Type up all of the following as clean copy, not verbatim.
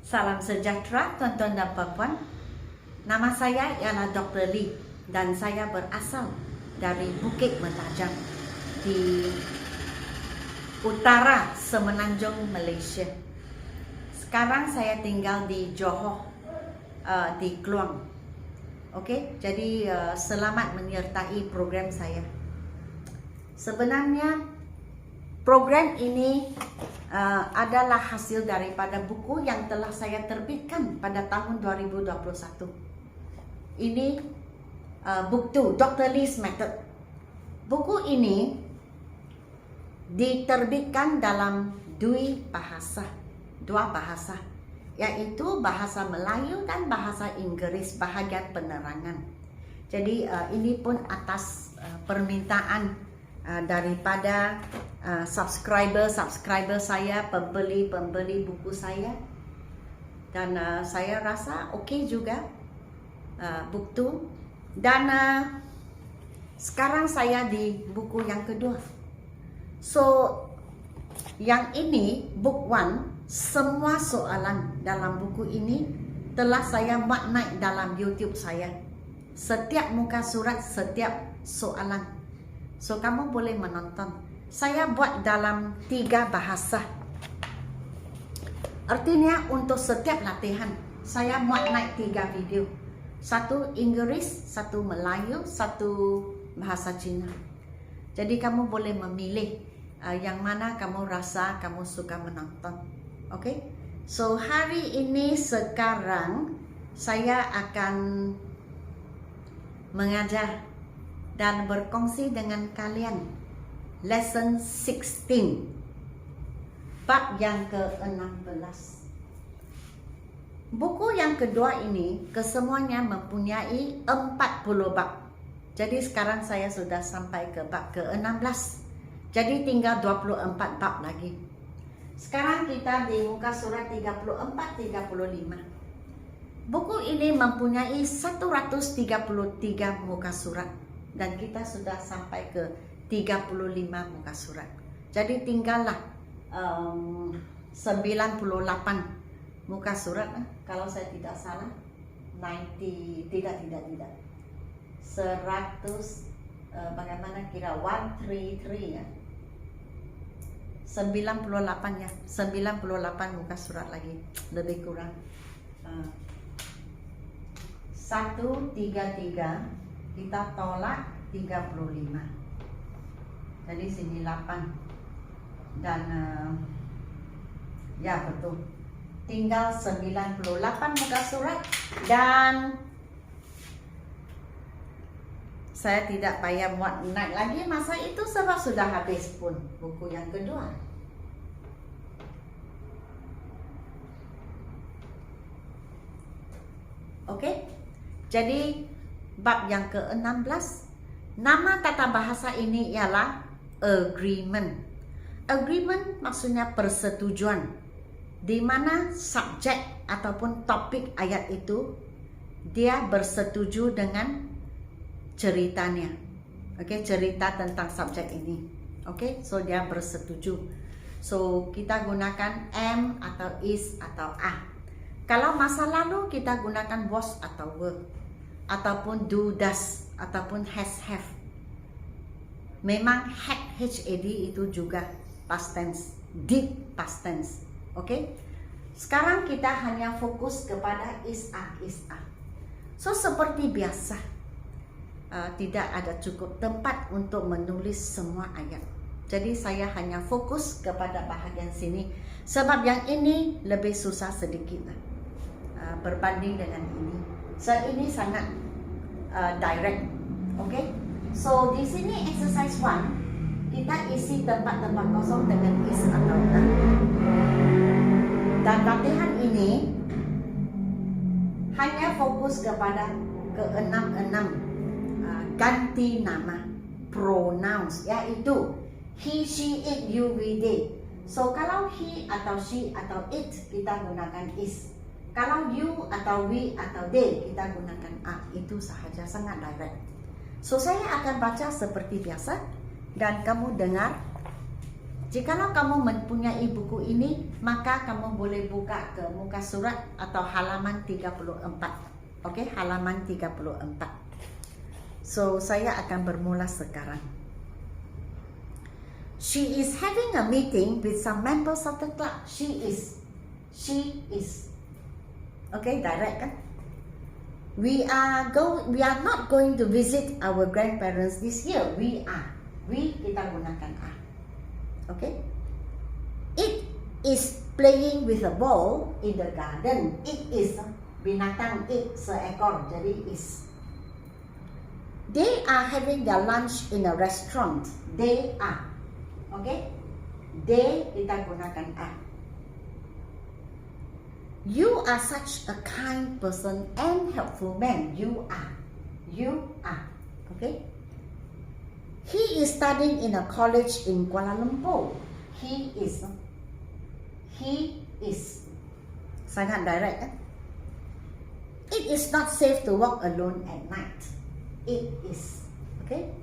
Salam sejahtera tuan-tuan dan puan-puan. Nama saya ialah Dr. Lee dan saya berasal dari Bukit Mentajam di utara Semenanjung, Malaysia. Sekarang saya tinggal di Johor, di Kluang. Okey, jadi selamat menyertai program saya. Sebenarnya program ini adalah hasil daripada buku yang telah saya terbitkan pada tahun 2021. Ini buku Dr. Lee's Method. Buku ini diterbitkan dalam dua bahasa, yaitu bahasa Melayu dan bahasa Inggeris bahagian penerangan. Jadi ini pun atas permintaan daripada subscriber saya, pembeli buku saya, dan saya rasa okey juga buku. Dan sekarang saya di buku yang kedua. So yang ini book 1, semua soalan dalam buku ini telah saya maknai dalam YouTube saya. Setiap muka surat, setiap soalan. So kamu boleh menonton. Saya buat dalam 3 bahasa. Artinya untuk setiap latihan saya muat naik 3 video. 1 Inggeris, 1 Melayu, 1 bahasa Cina. Jadi kamu boleh memilih yang mana kamu rasa kamu suka menonton. Okey? So hari ini sekarang saya akan mengajar dan berkongsi dengan kalian lesson 16, bab yang ke-16. Buku yang kedua ini kesemuanya mempunyai 40 bab. Jadi sekarang saya sudah sampai ke bab ke-16. Jadi tinggal 24 bab lagi. Sekarang kita di muka surat 34-35. Buku ini mempunyai 133 muka surat. Dan kita sudah sampai ke 35 muka surat. Jadi tinggallah 98 muka surat, kalau saya tidak salah. 90, tidak 100, bagaimana kira 133 ya, 98 ya, 98 muka surat lagi, lebih kurang 133 kita tolak 35. Jadi sini 8 dan ya betul, tinggal 98 muka surat. Dan saya tidak payah muat naik lagi masa itu sebab sudah habis pun buku yang kedua. Okey, jadi bab yang ke-16, nama tata bahasa ini ialah agreement. Agreement maksudnya persetujuan, di mana subjek ataupun topik ayat itu dia bersetuju dengan ceritanya. Okey, cerita tentang subjek ini. Okey, so dia bersetuju. So kita gunakan am atau is atau are. Kalau masa lalu kita gunakan was atau were, ataupun do, does, ataupun has, have. Memang had, had itu juga past tense, did past tense. Okey? Sekarang kita hanya fokus kepada is, are, is, are. So seperti biasa, tidak ada cukup tempat untuk menulis semua ayat. Jadi saya hanya fokus kepada bahagian sini, sebab yang ini lebih susah sedikit berbanding dengan ini. So ini sangat direct. Okay? So di sini exercise 1, kita isi tempat-tempat kosong dengan is atau are. Dan latihan ini hanya fokus kepada ke-6 ganti nama, pronouns, yaitu he, she, it, you, we, they. So kalau he atau she atau it kita gunakan is. Kalau you atau we atau they kita gunakan are. Itu sahaja, sangat direct. So saya akan baca seperti biasa dan kamu dengar Jikalau kamu mempunyai buku ini, maka kamu boleh buka ke muka surat atau halaman 34. Okey, halaman 34. So, saya akan bermula sekarang. She is having a meeting with some members of the club. She is. Okay, direct kan? We are not going to visit our grandparents this year. We kita gunakan are. Okay? It is playing with a ball in the garden. It is binatang it seekor, jadi is. They are having their lunch in a restaurant. They are. Okay? They kita gunakan are. You are such a kind person and helpful man. You are. Okay? He is studying in a college in Kuala Lumpur. He is. Sangat direct kan? It is not safe to walk alone at night. It is. Okay?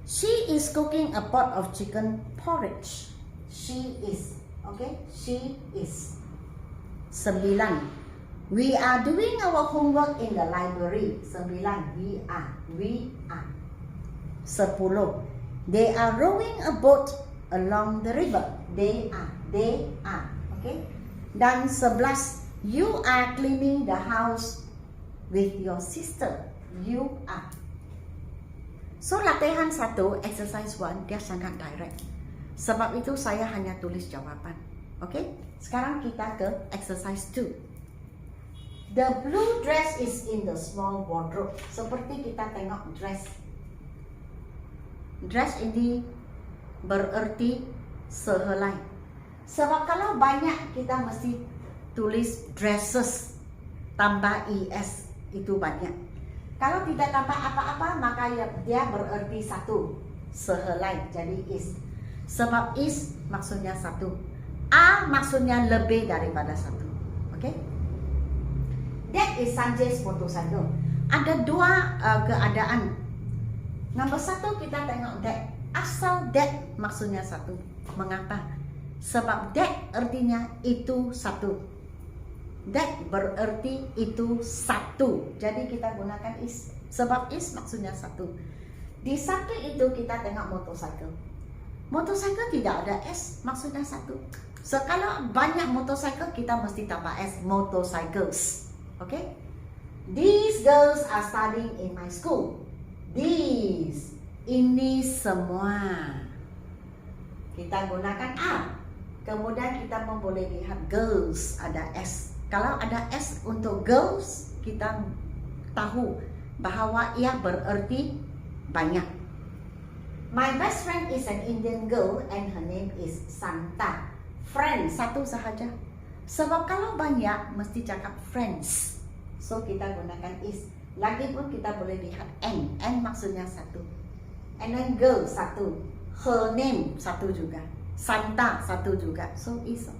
She is cooking a pot of chicken porridge. She is. Okay? She is. 9. We are doing our homework in the library. 9. We are. 10. They are rowing a boat along the river. They are. Okay? Dan 11. You are cleaning the house with your sister. You are. So, latihan 1, exercise 1, dia sangat direct. Sebab itu saya hanya tulis jawapan. Okay? Sekarang kita ke exercise 2. The blue dress is in the small wardrobe. Seperti kita tengok dress. Dress ini bererti sehelai. Sebab kalau banyak kita mesti tulis dresses tambah es, itu banyak. Kalau tidak tambah apa-apa maka dia bererti satu, sehelai, jadi is. Sebab is maksudnya satu, a maksudnya lebih daripada satu. Okay? That is Sanjay's motorcycle. Ada dua keadaan. Nombor 1 kita tengok that. Asal that maksudnya satu. Mengapa? Sebab that artinya itu satu. That bererti itu satu. Jadi kita gunakan is. Sebab is maksudnya satu. Di satu itu kita tengok motorcycle. Motorcycle tidak ada s, maksudnya satu. So kalau banyak motorcycle kita mesti tambah s, motorcycles. Okay? These girls are studying in my school. These, ini semua. Kita gunakan a. Kemudian kita pun boleh lihat girls ada s. Kalau ada s untuk girls, kita tahu bahawa ia bererti banyak. My best friend is an Indian girl and her name is Santa. Friend, satu sahaja. Sebab kalau banyak, mesti cakap friends. So, kita gunakan is. Lagi pun kita boleh lihat n. N maksudnya satu. And then girl, satu. Her name, satu juga. Santa, satu juga. So, is.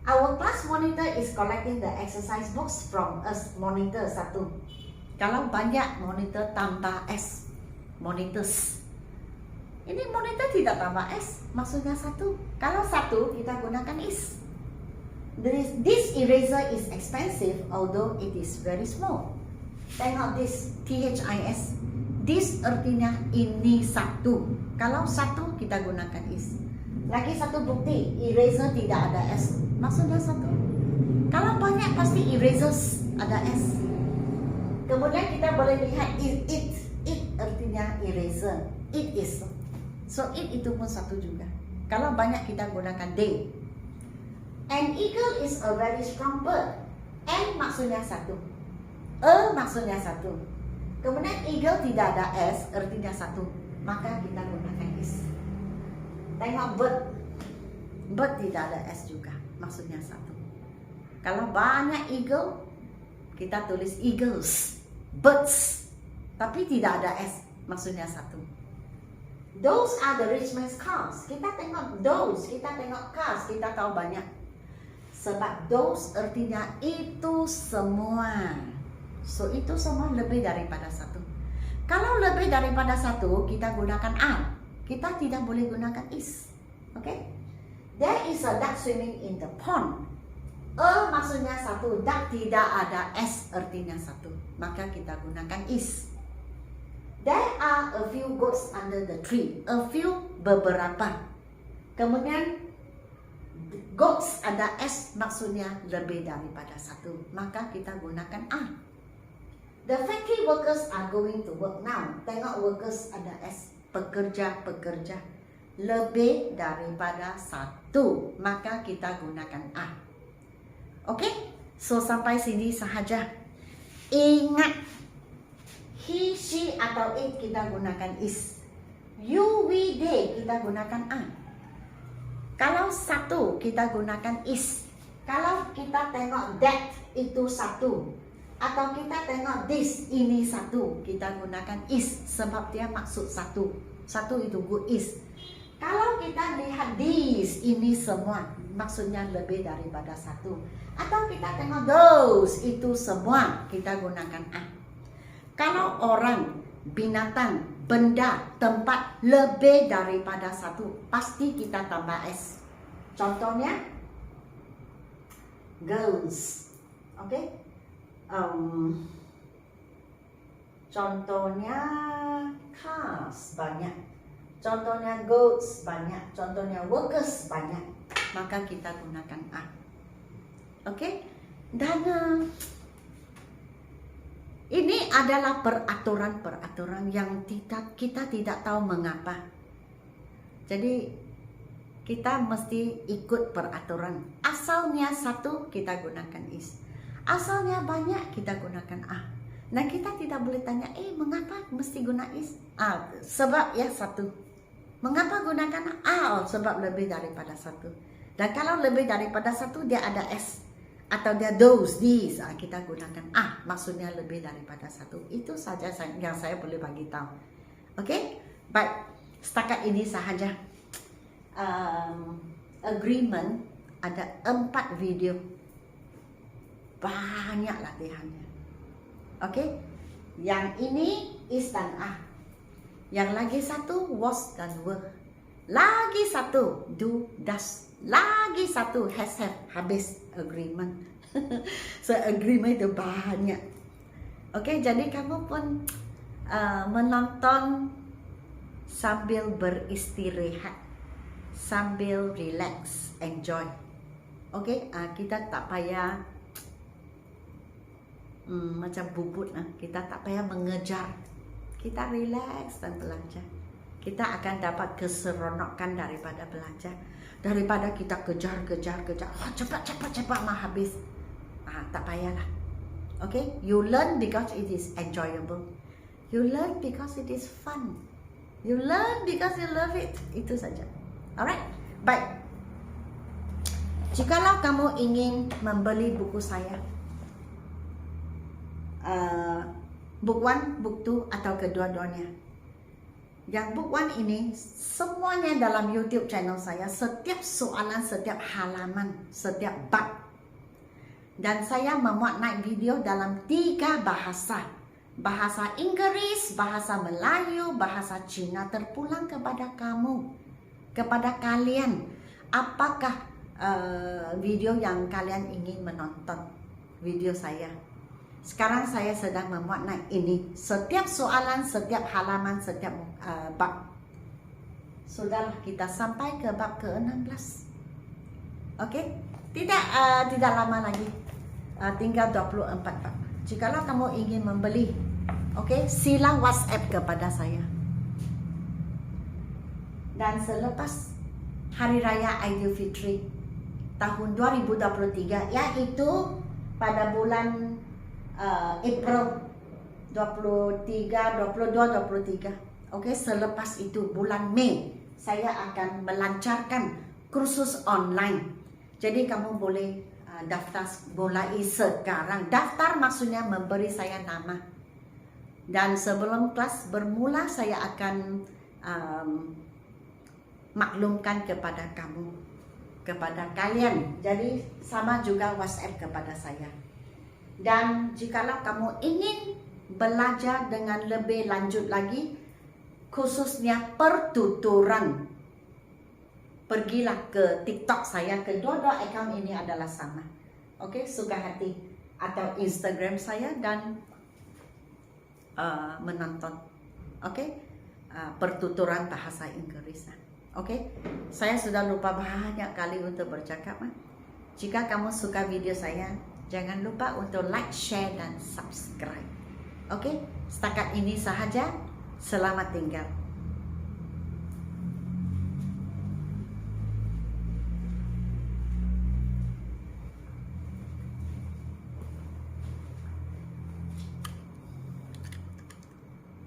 Our class monitor is collecting the exercise books from us. Monitor, satu. Kalau banyak, monitor tambah s. Monitors. Ini monitor tidak tambah s, maksudnya satu. Kalau satu, kita gunakan is. This eraser is expensive, although it is very small. Tengok this, THIS. This artinya ini satu. Kalau satu, kita gunakan is. Lagi satu bukti, eraser tidak ada s, maksudnya satu. Kalau banyak, pasti erasers ada s. Kemudian kita boleh lihat it. It artinya eraser. It is. So it itu pun satu juga. Kalau banyak kita gunakan they. An eagle is a very strong bird. N maksudnya satu. A maksudnya satu. Kemudian eagle tidak ada s, artinya satu. Maka kita gunakan is. Tengok bird. Bird tidak ada s juga, maksudnya satu. Kalau banyak eagle, kita tulis eagles. Birds. Tapi tidak ada s, maksudnya satu. Those are the rich man's cars. Kita tengok those, kita tengok cars, kita tahu banyak. Sebab those artinya itu semua. So itu semua lebih daripada satu. Kalau lebih daripada satu, kita gunakan are. kita tidak boleh gunakan is. Okay? There is a duck swimming in the pond. Maksudnya satu, duck tidak ada s artinya satu, maka kita gunakan is. There are a few goats under the tree. A few, beberapa. Kemudian goats ada s, maksudnya lebih daripada satu, maka kita gunakan a. The factory workers are going to work now. Tengok workers ada s, pekerja-pekerja, lebih daripada satu, maka kita gunakan a. Oke, so sampai sini sahaja. Ingat, he, she atau it kita gunakan is. You, we, they kita gunakan a. Kalau satu kita gunakan is. Kalau kita tengok that itu satu, atau kita tengok this ini satu, kita gunakan is sebab dia maksud satu. Satu itu good is. Kalau kita lihat this ini semua, maksudnya lebih daripada satu. Atau kita tengok those itu semua, kita gunakan a. Kalau orang, binatang, benda, tempat lebih daripada satu, pasti kita tambah s. Contohnya girls, oke? Contohnya cars banyak, contohnya goats banyak, contohnya workers banyak, maka kita gunakan a. Oke? Dan ini adalah peraturan-peraturan yang kita tidak tahu mengapa. Jadi kita mesti ikut peraturan. Asalnya satu, kita gunakan is. Asalnya banyak, kita gunakan a. Nah, kita tidak boleh tanya, mengapa mesti guna is? Sebab ya satu. Mengapa gunakan a? Sebab lebih daripada satu. Dan kalau lebih daripada satu, dia ada s. Atau dia those, these, kita gunakan a, maksudnya lebih daripada satu. Itu saja yang saya boleh bagi tahu. Oke? Baik, setakat ini sahaja. Agreement ada 4 video, banyak latihannya. Oke? Yang ini is dan a. Yang lagi satu was dan were. Lagi satu do, does. Lagi satu has, have, habis agreement. So agreement itu banyak. Oke, jadi kamu pun menonton sambil beristirahat, sambil relax, enjoy. Oke, kita tak payah macam bubut, kita tak payah mengejar. Kita relax dan belajar. Kita akan dapat keseronokan daripada belajar. Daripada kita kejar, cepat mah habis. Tak payahlah. Okay, you learn because it is enjoyable. You learn because it is fun. You learn because you love it. Itu saja. Alright, baik. Jikalau kamu ingin membeli buku saya, book 1, book 2 atau kedua-duanya. Yang book 1 ini semuanya dalam YouTube channel saya, setiap soalan, setiap halaman, setiap bab. Dan saya memuat naik video dalam 3 bahasa. Bahasa Inggris, bahasa Melayu, bahasa Cina, terpulang kepada kamu, kepada kalian. Apakah video yang kalian ingin menonton video saya? Sekarang saya sedang memuat naik ini. Setiap soalan, setiap halaman, setiap bab. Sudahlah, kita sampai ke bab ke-16. Oke? Tidak lama lagi. Tinggal 24 bab. Jikalau kamu ingin membeli, oke, sila WhatsApp kepada saya. Dan selepas Hari Raya Aidilfitri tahun 2023, yaitu pada bulan April 23, 22, 23. Oke, selepas itu bulan Mei saya akan melancarkan kursus online. Jadi kamu boleh daftar mulai sekarang. Daftar maksudnya memberi saya nama. Dan sebelum kelas bermula saya akan maklumkan kepada kamu, kepada kalian. Jadi sama juga WhatsApp kepada saya. Dan jikalau kamu ingin belajar dengan lebih lanjut lagi, khususnya pertuturan. Pergilah ke TikTok saya, kedua-dua account ini adalah sama. Oke, suka hati, atau Instagram saya dan menonton. Oke, pertuturan bahasa Inggris. Oke, saya sudah lupa banyak kali untuk bercakap. Jika kamu suka video saya, jangan lupa untuk like, share, dan subscribe. Oke, setakat ini sahaja. Selamat tinggal.